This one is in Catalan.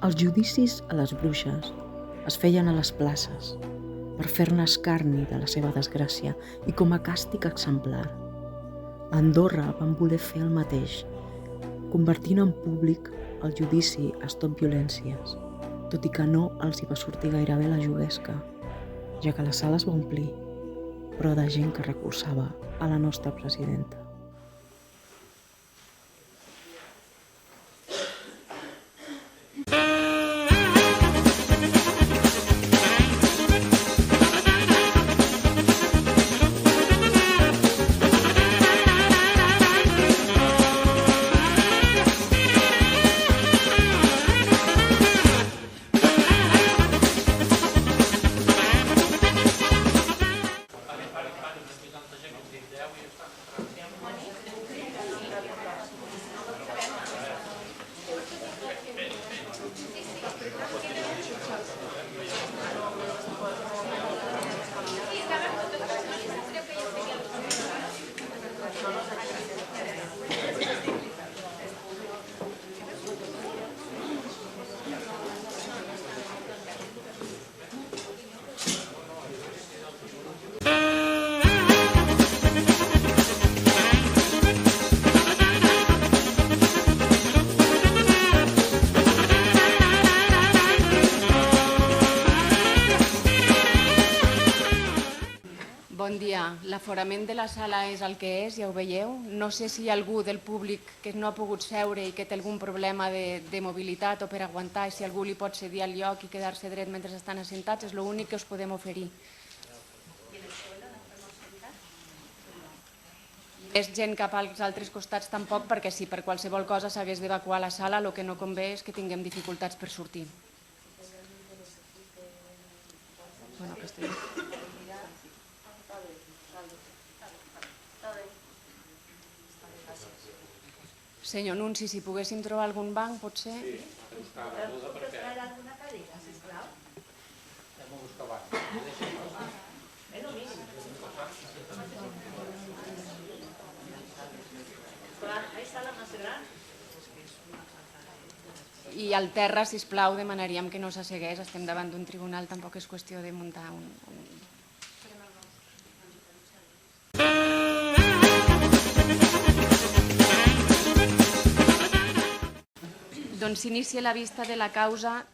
Els judicis a les bruixes es feien a les places per fer-ne escarni de la seva desgràcia i com a càstig exemplar. A Andorra van voler fer el mateix, convertint en públic el judici a Stop Violències, tot i que no els hi va sortir gaire bé la juguesca, ja que la sala es va omplir, però de gent que recolzava a la nostra presidenta. Bon dia. L'aforament de la sala és el que és, ja ho veieu. No sé si hi ha algú del públic que no ha pogut seure i que té algun problema de mobilitat o per aguantar, i si algú li pot cedir al lloc i quedar-se dret mentre estan assentats, és l'únic que us podem oferir. És gent cap als altres costats tampoc, perquè si per qualsevol cosa s'hagués d'evacuar la sala, el que no convé és que tinguem dificultats per sortir. Senyor Nunci, si poguéssim trobar algun banc, potser... Sí, buscar l'aguda perquè... Puc alguna cadira, sisplau? Hem de buscar banc. És el mínim. Hay sala más gran? I al terra, sisplau, demanaríem que no s'assegués. Estem davant d'un tribunal, tampoc és qüestió de muntar un... Doncs s'inicia la vista de la causa